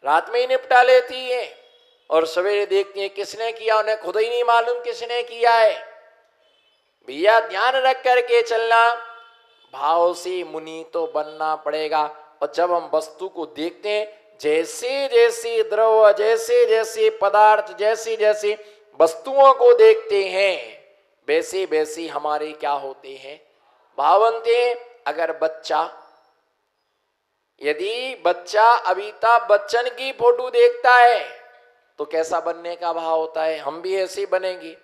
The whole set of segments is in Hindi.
रात में ही निपटा लेती है और सवेरे देखती है किसने किया, उन्हें खुद ही नहीं मालूम किसने किया है। भैया ध्यान रख करके चलना, भाव से मुनि तो बनना पड़ेगा। और जब हम वस्तु को देखते हैं, जैसे जैसे द्रव्य, जैसे जैसे पदार्थ, जैसी जैसी वस्तुओं को देखते हैं, वैसे वैसे हमारे क्या होते हैं, भाव बनते हैं। अगर यदि बच्चा अमिताभ बच्चन की फोटो देखता है तो कैसा बनने का भाव होता है, हम भी ऐसे ही बनेंगे।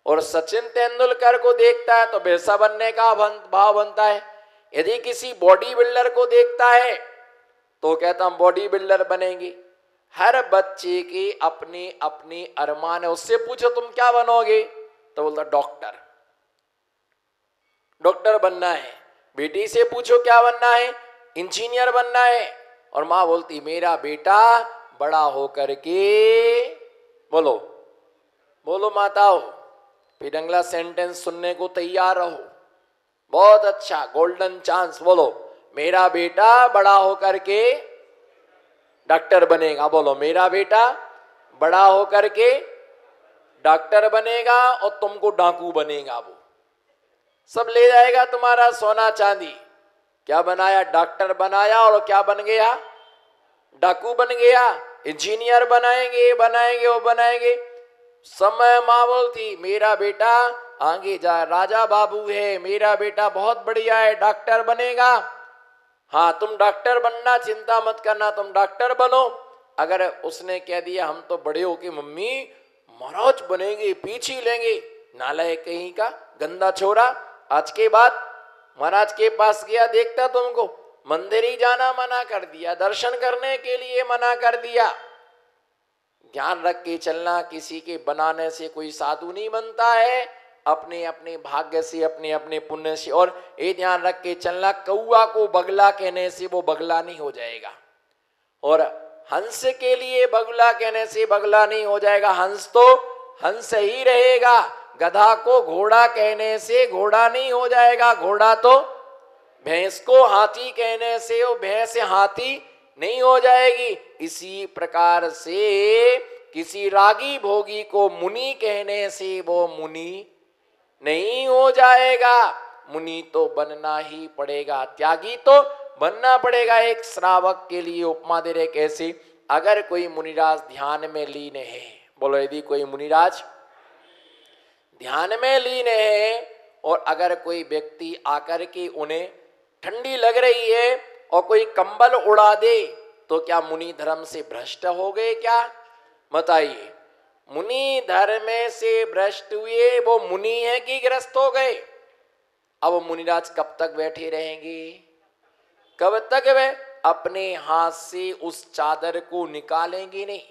और सचिन तेंदुलकर को देखता है तो वैसा बनने का भाव बनता है। यदि किसी बॉडी बिल्डर को देखता है तो कहता हम बॉडी बिल्डर बनेंगे। हर बच्चे की अपनी अपनी अरमान है। उससे पूछो तुम क्या बनोगे तो बोलता डॉक्टर, डॉक्टर बनना है। बेटी से पूछो क्या बनना है, इंजीनियर बनना है। और माँ बोलती मेरा बेटा बड़ा होकर के, बोलो बोलो माताओ, फिर अगला सेंटेंस सुनने को तैयार रहो। बहुत अच्छा, गोल्डन चांस, बोलो मेरा बेटा बड़ा होकर के डॉक्टर बनेगा। बोलो मेरा बेटा बड़ा होकर के डॉक्टर बनेगा और तुमको डाकू बनेगा। वो सब ले जाएगा तुम्हारा सोना चांदी। क्या बनाया, डॉक्टर बनाया और क्या बन गया, डाकू बन गया। इंजीनियर बनाएंगे बनाएंगे वो बनाएंगे। समय माँ बोलती मेरा बेटा आगे जा राजा बाबू है, मेरा बेटा बहुत बढ़िया है, डॉक्टर बनेगा। हाँ तुम डॉक्टर बनना, चिंता मत करना, तुम डॉक्टर बनो। अगर उसने कह दिया हम तो बड़े हो के मम्मी महाराज बनेंगे, पीछे लेंगे, नालायक कहीं का, गंदा छोरा। आज के बाद महाराज के पास गया, देखता तुमको मंदिर ही जाना मना कर दिया, दर्शन करने के लिए मना कर दिया। ध्यान रख के चलना, किसी के बनाने से कोई साधु नहीं बनता है, अपने अपने भाग्य से, अपने अपने पुण्य से। और ये ध्यान रख के चलना, कौआ को बगला कहने से वो बगला नहीं हो जाएगा, और हंस के लिए बगला कहने से बगला नहीं हो जाएगा, हंस तो हंस ही रहेगा। गधा को घोड़ा कहने से घोड़ा नहीं हो जाएगा, घोड़ा तो भैंस को हाथी कहने से वो भैंस हाथी नहीं हो जाएगी। इसी प्रकार से किसी रागी भोगी को मुनि कहने से वो मुनि नहीं हो जाएगा। मुनि तो बनना ही पड़ेगा, त्यागी तो बनना पड़ेगा। एक श्रावक के लिए उपमा दे रहे कैसे, अगर कोई मुनिराज ध्यान में लीन है, बोलो यदि कोई मुनिराज ध्यान में लीन है और अगर कोई व्यक्ति आकर के उन्हें ठंडी लग रही है और कोई कंबल उड़ा दे तो क्या मुनि धर्म से भ्रष्ट हो गए क्या, बताइए। मुनि धर्म से भ्रष्ट हुए वो मुनि है कि ग्रस्त हो गए। अब मुनिराज कब तक बैठे रहेंगे, कब तक वे अपने हाथ से उस चादर को निकालेंगे नहीं,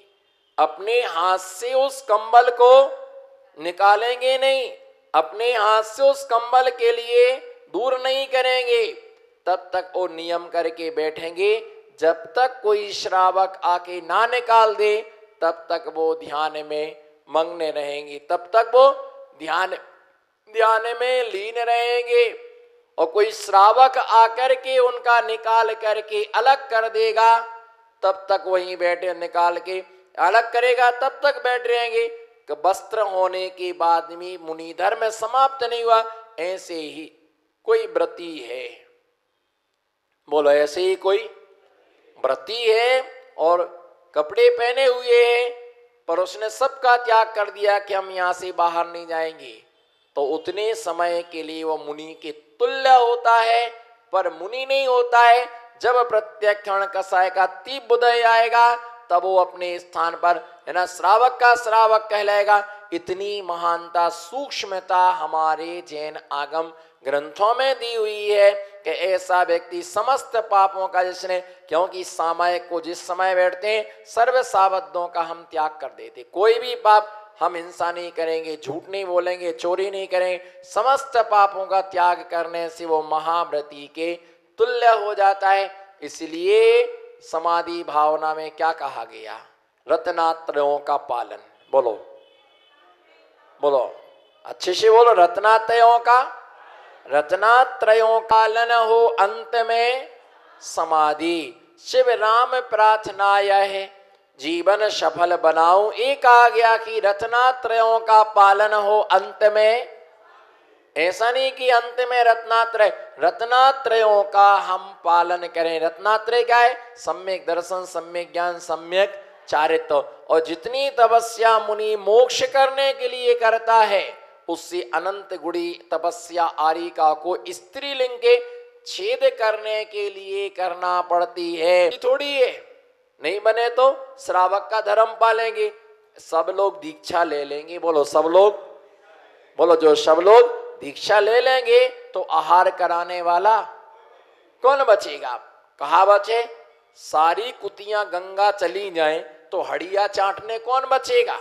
अपने हाथ से उस कंबल को निकालेंगे नहीं, अपने हाथ से उस कंबल के लिए दूर नहीं करेंगे। तब तक वो नियम करके बैठेंगे, जब तक कोई श्रावक आके ना निकाल दे तब तक वो ध्यान में मग्न रहेंगे, तब तक वो ध्यान में लीन रहेंगे। और कोई श्रावक आकर के उनका निकाल करके अलग कर देगा तब तक वहीं बैठे, निकाल के अलग करेगा तब तक बैठ रहेंगे। कि वस्त्र होने के बाद भी मुनि धर्म समाप्त नहीं हुआ। ऐसे ही कोई व्रती है, बोलो ऐसे ही कोई व्रती है और कपड़े पहने हुए हैं पर उसने सबका त्याग कर दिया कि हम यहाँ से बाहर नहीं जाएंगे, तो उतने समय के लिए वो मुनि के तुल्य होता है, पर मुनि नहीं होता है। जब प्रत्येक क्षण कसाय का तीव्र उदय आएगा तब वो अपने स्थान पर है ना श्रावक का श्रावक कहलाएगा। इतनी महानता सूक्ष्मता हमारे जैन आगम ग्रंथों में दी हुई है कि ऐसा व्यक्ति समस्त पापों का, जिसने, क्योंकि सामायिक को जिस समय बैठते हैं सर्व सावधों का हम त्याग कर देते, कोई भी पाप हम हिंसा नहीं करेंगे, झूठ नहीं बोलेंगे, चोरी नहीं करेंगे, समस्त पापों का त्याग करने से वो महाव्रती के तुल्य हो जाता है। इसलिए समाधि भावना में क्या कहा गया, रत्नात्रयों का पालन, बोलो बोलो अच्छे से बोलो, रत्नात्रयों का पालन हो, अंत में समाधि। शिव राम प्रार्थना यह है जीवन सफल बनाऊं। एक आज्ञा की रत्नात्रयों का पालन हो अंत में। ऐसा नहीं कि अंत में रत्नात्रयों का हम पालन करें। रत्नात्रय क्या है? सम्यक दर्शन, सम्यक ज्ञान, सम्यक चारित्र। और जितनी तपस्या मुनि मोक्ष करने के लिए करता है उससे अनंत गुणी तपस्या आरिका को स्त्रीलिंग के छेद करने के लिए करना पड़ती है। थोड़ी है, नहीं बने तो श्रावक का धर्म पालेंगे। सब लोग दीक्षा ले लेंगे, बोलो सब लोग, बोलो जो सब लोग दीक्षा ले लेंगे तो आहार कराने वाला कौन बचेगा? कहा बचे? सारी कुतियां गंगा चली जाएं तो हड़िया चाटने कौन बचेगा?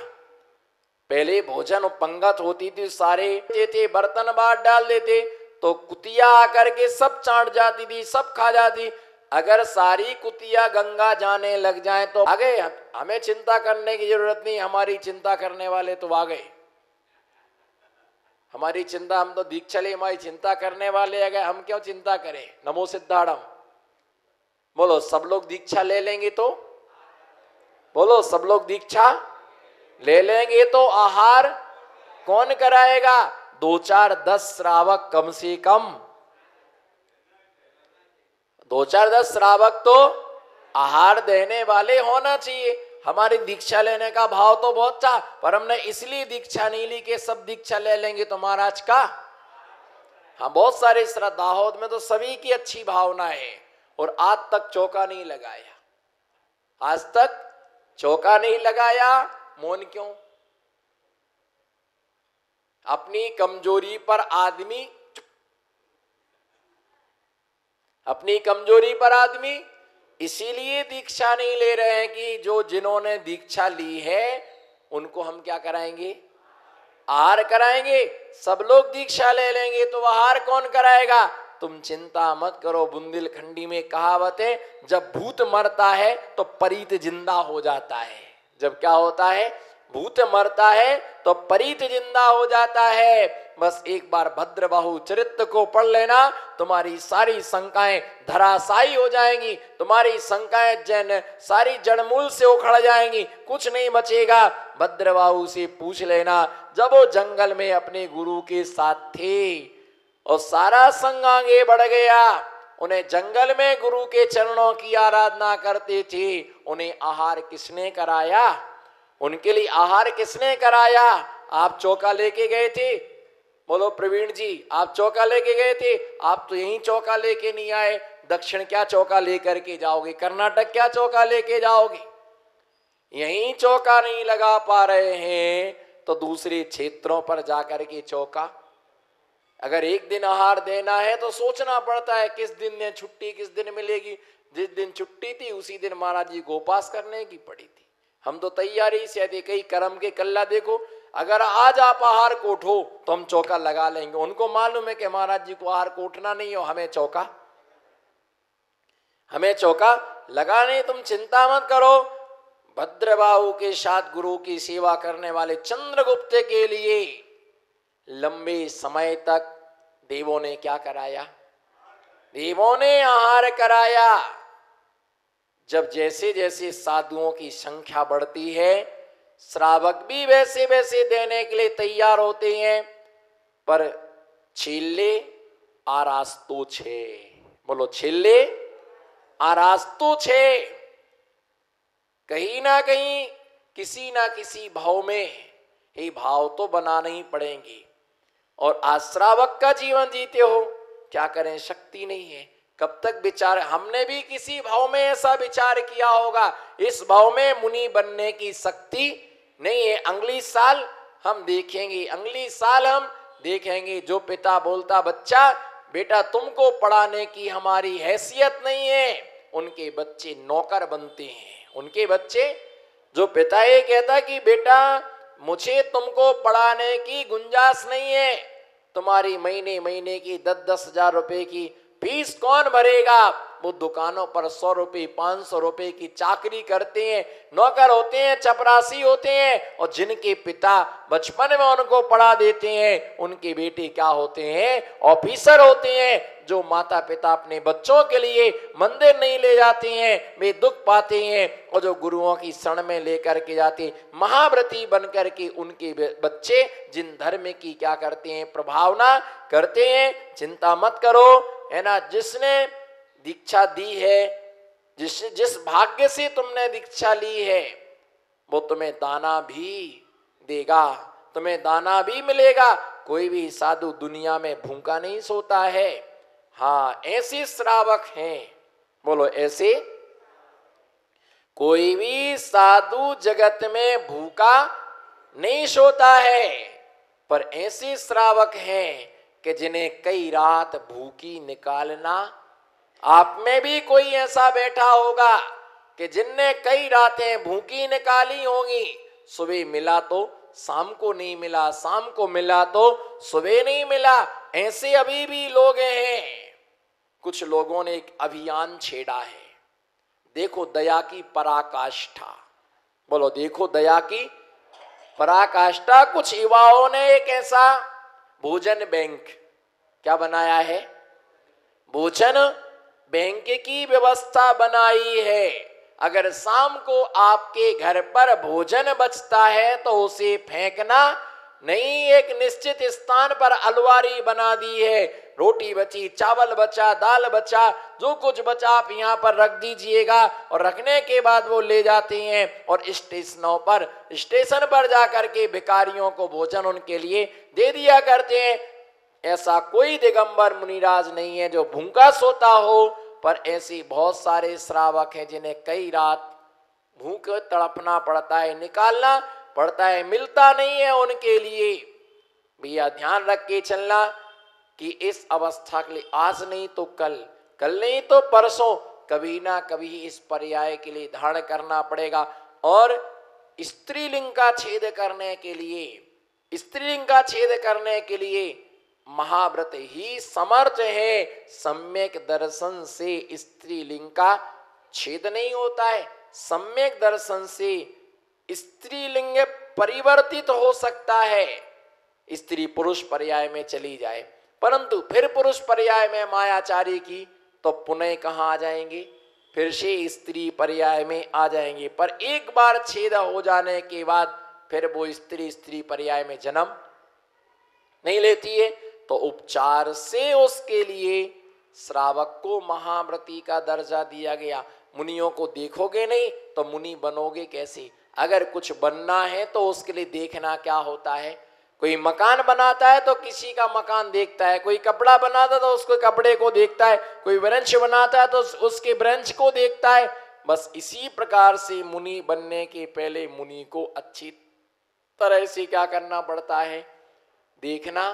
पहले भोजन पंगत होती थी, सारे थे बर्तन बाहर डाल देते तो कुतिया आकर के सब चाट जाती थी, सब खा जाती। अगर सारी कुतिया गंगा जाने लग जाएं तो आ गए, हमें चिंता करने की जरूरत नहीं। हमारी चिंता करने वाले तो आ गए। हमारी चिंता, हम तो दीक्षा ले, हमारी चिंता करने वाले आ गए, हम क्यों चिंता करें? नमो सिद्धाड़म। बोलो सब लोग दीक्षा ले लेंगे तो, बोलो सब लोग दीक्षा ले लेंगे तो आहार कौन कराएगा? 2-4-10 श्रावक कम से कम, 2-4-10 श्रावक तो आहार देने वाले होना चाहिए। हमारी दीक्षा लेने का भाव तो बहुत था, पर हमने इसलिए दीक्षा नहीं ली कि सब दीक्षा ले लेंगे तो महाराज का। हाँ, बहुत सारे दाहोद में तो सभी की अच्छी भावना है और आज तक चौका नहीं लगाया, आज तक चौका नहीं लगाया। मौन क्यों? अपनी कमजोरी पर आदमी, अपनी कमजोरी पर आदमी इसीलिए दीक्षा नहीं ले रहे हैं कि जो जिन्होंने दीक्षा ली है उनको हम क्या कराएंगे? आहार कराएंगे। सब लोग दीक्षा ले लेंगे तो आहार कौन कराएगा? तुम चिंता मत करो। बुंदेलखंडी में कहावत है, जब भूत मरता है तो परीत जिंदा हो जाता है। जब क्या होता है? भूत मरता है तो परीत जिंदा हो जाता है। बस एक बार भद्रबाहु चरित्र को पढ़ लेना, तुम्हारी सारी शंकाएं धराशायी हो जाएंगी, तुम्हारी शंकाएं जैन सारी जड़मूल से उखड़ जाएंगी, कुछ नहीं बचेगा। भद्रबाहु से पूछ लेना, जब वो जंगल में अपने गुरु के साथ थे और सारा संग आगे बढ़ गया, उन्हें जंगल में गुरु के चरणों की आराधना करते थे, उन्हें आहार किसने कराया? उनके लिए आहार किसने कराया? आप चौका लेके गए थे? बोलो प्रवीण जी, आप चौका लेके गए थे? आप तो यहीं चौका लेके नहीं आए। दक्षिण क्या चौका लेकर के जाओगे? कर्नाटक क्या चौका लेके जाओगे? यहीं चौका नहीं लगा पा रहे हैं तो दूसरे क्षेत्रों पर जाकर के चौका। अगर एक दिन आहार देना है तो सोचना पड़ता है किस दिन छुट्टी, किस दिन मिलेगी। जिस दिन छुट्टी थी उसी दिन महाराज जी को उपास करने की पड़ी थी। हम तो तैयारी से थे, कई कर्म के कल्ला देखो, अगर आज आप आहार कोठो तो हम चौका लगा लेंगे। उनको मालूम है कि महाराज जी को आहार कोटना नहीं हो, हमें चौका लगाने। तुम चिंता मत करो। भद्रबाहु के साथ गुरु की सेवा करने वाले चंद्रगुप्त के लिए लंबे समय तक देवों ने क्या कराया? देवों ने आहार कराया। जब जैसे जैसे साधुओं की संख्या बढ़ती है, श्रावक भी वैसे वैसे देने के लिए तैयार होते हैं, पर छिल्ले आरास्तो छे। बोलो छिल्ले आरास्तो छे। कहीं ना कहीं किसी ना किसी भाव में ये भाव तो बनाने ही पड़ेंगे। और आज श्रावक का जीवन जीते हो, क्या करें, शक्ति नहीं है। कब तक विचार, हमने भी किसी भाव में ऐसा विचार किया होगा, इस भाव में मुनि बनने की शक्ति नहीं है। अगली साल हम देखेंगे, अगली साल हम देखेंगे। जो पिता बोलता बच्चा बेटा तुमको पढ़ाने की हमारी हैसियत नहीं है, उनके बच्चे नौकर बनते हैं। उनके बच्चे, जो पिता ये कहता कि बेटा मुझे तुमको पढ़ाने की गुंजाइश नहीं है, तुम्हारी महीने महीने की 10-10 हजार रुपए की फीस कौन भरेगा, वो दुकानों पर 100 रुपए 500 रुपए की चाकरी करते हैं, नौकर होते हैं, चपरासी होते हैं, और जिनके पिता बचपन में उनको पढ़ा देते हैं उनके बेटे क्या होते हैं? ऑफिसर होते हैं। जो माता पिता अपने बच्चों के लिए मंदिर नहीं ले जाते हैं वे दुख पाते हैं, और जो गुरुओं की शरण में लेकर के जाते हैं महाव्रती बन करके उनके बच्चे जिन धर्म की क्या करते हैं? प्रभावना करते हैं। चिंता मत करो, है ना। जिसने दीक्षा दी है, जिस भाग्य से तुमने दीक्षा ली है, वो तुम्हें दाना भी देगा, तुम्हें दाना भी मिलेगा। कोई भी साधु दुनिया में भूखा नहीं सोता है। हाँ, ऐसे श्रावक हैं, बोलो ऐसे। कोई भी साधु जगत में भूखा नहीं सोता है, पर ऐसे श्रावक हैं कि जिन्हें कई रात भूखी निकालना। आप में भी कोई ऐसा बैठा होगा कि जिनने कई रातें भूखी निकाली होंगी। सुबह मिला तो शाम को नहीं मिला, शाम को मिला तो सुबह नहीं मिला। ऐसे अभी भी लोग हैं। कुछ लोगों ने एक अभियान छेड़ा है, देखो दया की पराकाष्ठा। बोलो देखो दया की पराकाष्ठा। कुछ युवाओं ने एक ऐसा भोजन बैंक क्या बनाया है? भोजन बैंक की व्यवस्था बनाई है। अगर शाम को आपके घर पर भोजन बचता है तो उसे फेंकना नहीं, एक निश्चित स्थान पर अलमारी बना दी है। रोटी बची, चावल बचा, दाल बचा, जो कुछ बचा आप यहाँ पर रख दीजिएगा, और रखने के बाद वो ले जाते हैं और स्टेशन पर जाकर के भिखारियों को भोजन उनके लिए दे दिया करते हैं। ऐसा कोई दिगंबर मुनिराज नहीं है जो भूखा सोता हो, पर ऐसे बहुत सारे श्रावक हैं जिन्हें कई रात भूख तड़पना पड़ता है, निकालना पड़ता है, मिलता नहीं है उनके लिए। भैया ध्यान रख के चलना कि इस अवस्था के लिए आज नहीं तो कल, कल नहीं तो परसों, कभी ना कभी इस पर्याय के लिए धारण करना पड़ेगा। और स्त्रीलिंग का छेद करने के लिए, स्त्रीलिंग का छेद करने के लिए महाव्रत ही समर्थ है। सम्यक दर्शन से स्त्रीलिंग का छेद नहीं होता है। सम्यक दर्शन से स्त्रीलिंग परिवर्तित हो सकता है, स्त्री पुरुष पर्याय में चली जाए, परंतु फिर पुरुष पर्याय में मायाचारी की तो पुनः कहाँ आ जाएंगे? फिर से स्त्री पर्याय में आ जाएंगे। पर एक बार छेद हो जाने के बाद फिर वो स्त्री पर्याय में जन्म नहीं लेती है। तो उपचार से उसके लिए श्रावक को महाव्रती का दर्जा दिया गया। मुनियों को देखोगे नहीं तो मुनि बनोगे कैसे? अगर कुछ बनना है तो उसके लिए देखना क्या होता है। कोई मकान बनाता है तो किसी का मकान देखता है, कोई कपड़ा बनाता है तो उसके कपड़े को देखता है, कोई वृक्ष बनाता है तो उसके वृक्ष को देखता है। बस इसी प्रकार से मुनि बनने के पहले मुनि को अच्छी तरह से क्या करना पड़ता है? देखना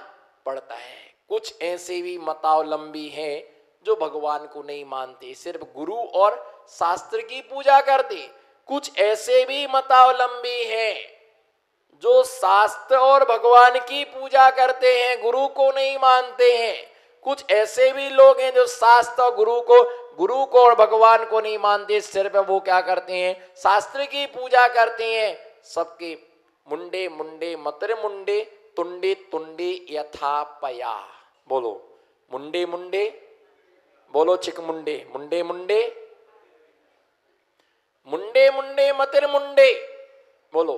पड़ता है। कुछ ऐसे भी मतावलंबी हैं जो भगवान को नहीं मानते, सिर्फ गुरु और शास्त्र की पूजा करते। कुछ ऐसे भी मतावलंबी हैं जो शास्त्र और भगवान की पूजा करते हैं, गुरु को नहीं मानते हैं। कुछ ऐसे भी लोग हैं जो शास्त्र और गुरु को और भगवान को नहीं मानते, सिर्फ वो क्या करते हैं? शास्त्र की पूजा करते हैं। सबके मुंडे मुंडे मतर मुंडे तुंडे तुंडे यथा पया। बोलो मुंडे मुंडे, बोलो चिक मुंडे, मुंडे मुंडे, मुंडे मुंडे मतिर मुंडे, बोलो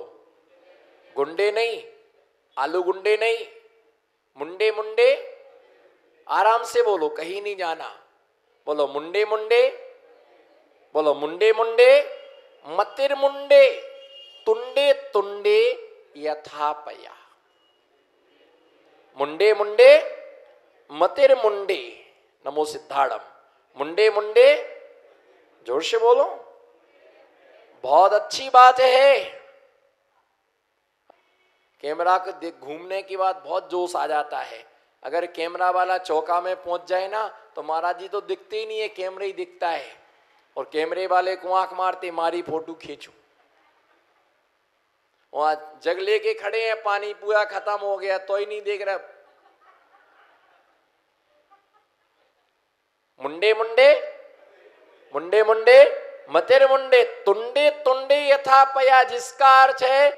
गुंडे नहीं, आलू गुंडे नहीं, मुंडे मुंडे, आराम से बोलो, कहीं नहीं जाना। बोलो मुंडे मुंडे, बोलो मुंडे मुंडे मतिर मुंडे तुंडे तुंडे यथा पया। मुंडे मुंडे मतिर मुंडे, नमो सिद्धाड़म। मुंडे मुंडे, जोर से बोलो, बहुत अच्छी बात है। कैमरा को देख घूमने के बाद बहुत जोश आ जाता है। अगर कैमरा वाला चौका में पहुंच जाए ना तो महाराज जी तो दिखते ही नहीं है, कैमरा ही दिखता है। और कैमरे वाले को आंख मारते, मारी फोटो खींचो। वहां जग लेके खड़े हैं, पानी पूरा खत्म हो गया तो ही नहीं देख रहा। मुंडे मुंडे मुंडे मुंडे मतिर मुंडे, तुंडे तुंडे यथा पया, जिसका अर्थ है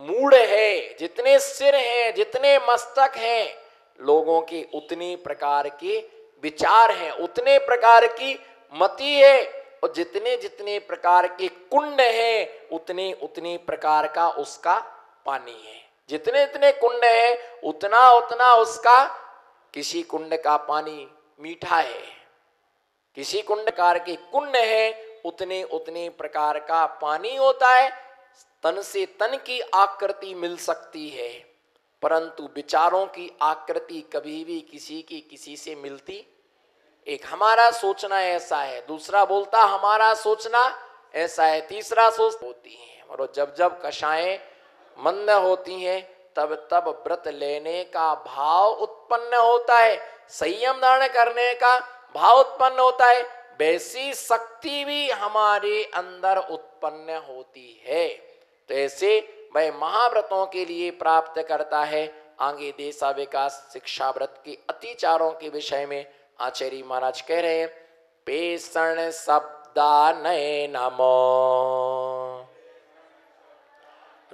मूड है, जितने सिर हैं, जितने मस्तक हैं लोगों के, उतनी प्रकार के विचार हैं, उतने प्रकार की मति है, और जितने जितने प्रकार के कुंड हैं उतने उतने प्रकार का उसका पानी है। जितने जितने कुंड हैं उतना उतना उसका, किसी कुंड का पानी मीठा है, किसी कुंड प्रकार के कुंड है उतने उतने प्रकार का पानी होता है। तन से तन की आकृति मिल सकती है, परंतु विचारों की आकृति कभी भी किसी की किसी से मिलती। एक हमारा सोचना ऐसा है, दूसरा बोलता हमारा सोचना ऐसा है, तीसरा सोच होती है। और जब जब कषाएं मंद होती हैं तब तब व्रत लेने का भाव उत्पन्न होता है, संयम धारण करने का भाव उत्पन्न होता है, वैसी शक्ति भी हमारे अंदर उत्पन्न होती है। तो ऐसे वह महाव्रतों के लिए प्राप्त करता है। आगे देशा विकास शिक्षा व्रत के अतिचारों के विषय में आचार्य महाराज कह रहे हैं, पेषण शब्दा नय नमो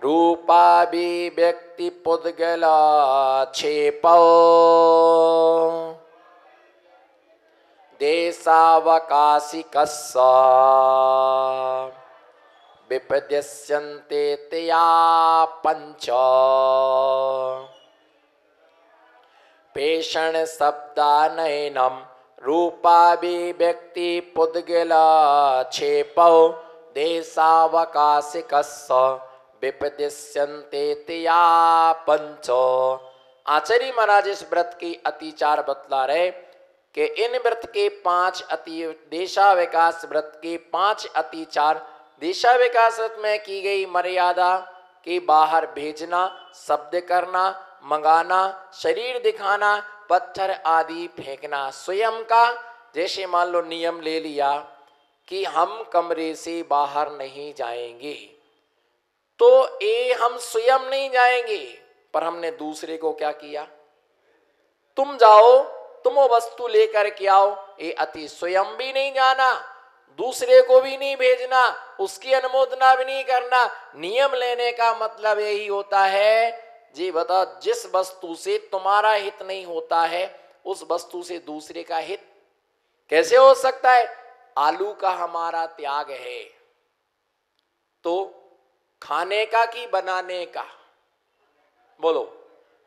रूपाभिव्यक्ति पुद्गल क्षेपौ देशावकाशिकस्स विपद्यस्यन्ते तया पंच। पेषण शब्दानयनम रूपाभिव्यक्ति पुद्गल क्षेपौ देशावकाशिकस्स विपद्यस्यन्ते तया पंच। आचार्य महाराज इस व्रत की अतिचार बतला रहे कि इन व्रत के 5 अति, देशा विकास व्रत के 5 अतिचार, देशा विकास व्रत में की गई मर्यादा के बाहर भेजना, शब्द करना, मंगाना, शरीर दिखाना, पत्थर आदि फेंकना, स्वयं का जैसे मान लो नियम ले लिया कि हम कमरे से बाहर नहीं जाएंगे, तो ये हम स्वयं नहीं जाएंगे, पर हमने दूसरे को क्या किया, तुम जाओ, तुम वो वस्तु लेकर के आओ, ये अति स्वयं भी नहीं जाना, दूसरे को भी नहीं भेजना, उसकी अनुमोदना भी नहीं करना। नियम लेने का मतलब यही होता है, जी बताओ, जिस वस्तु से तुम्हारा हित नहीं होता है उस वस्तु से दूसरे का हित कैसे हो सकता है। आलू का हमारा त्याग है, तो खाने का कि बनाने का, बोलो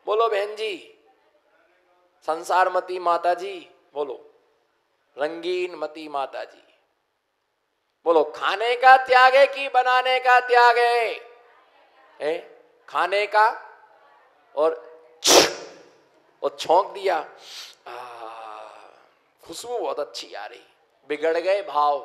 बोलो बहन जी, संसार मती माता जी, बोलो रंगीन मती माता जी, बोलो खाने का त्याग है कि बनाने का त्याग है? खाने का, और छौंक दिया, खुशबू बहुत अच्छी आ रही, बिगड़ गए भाव।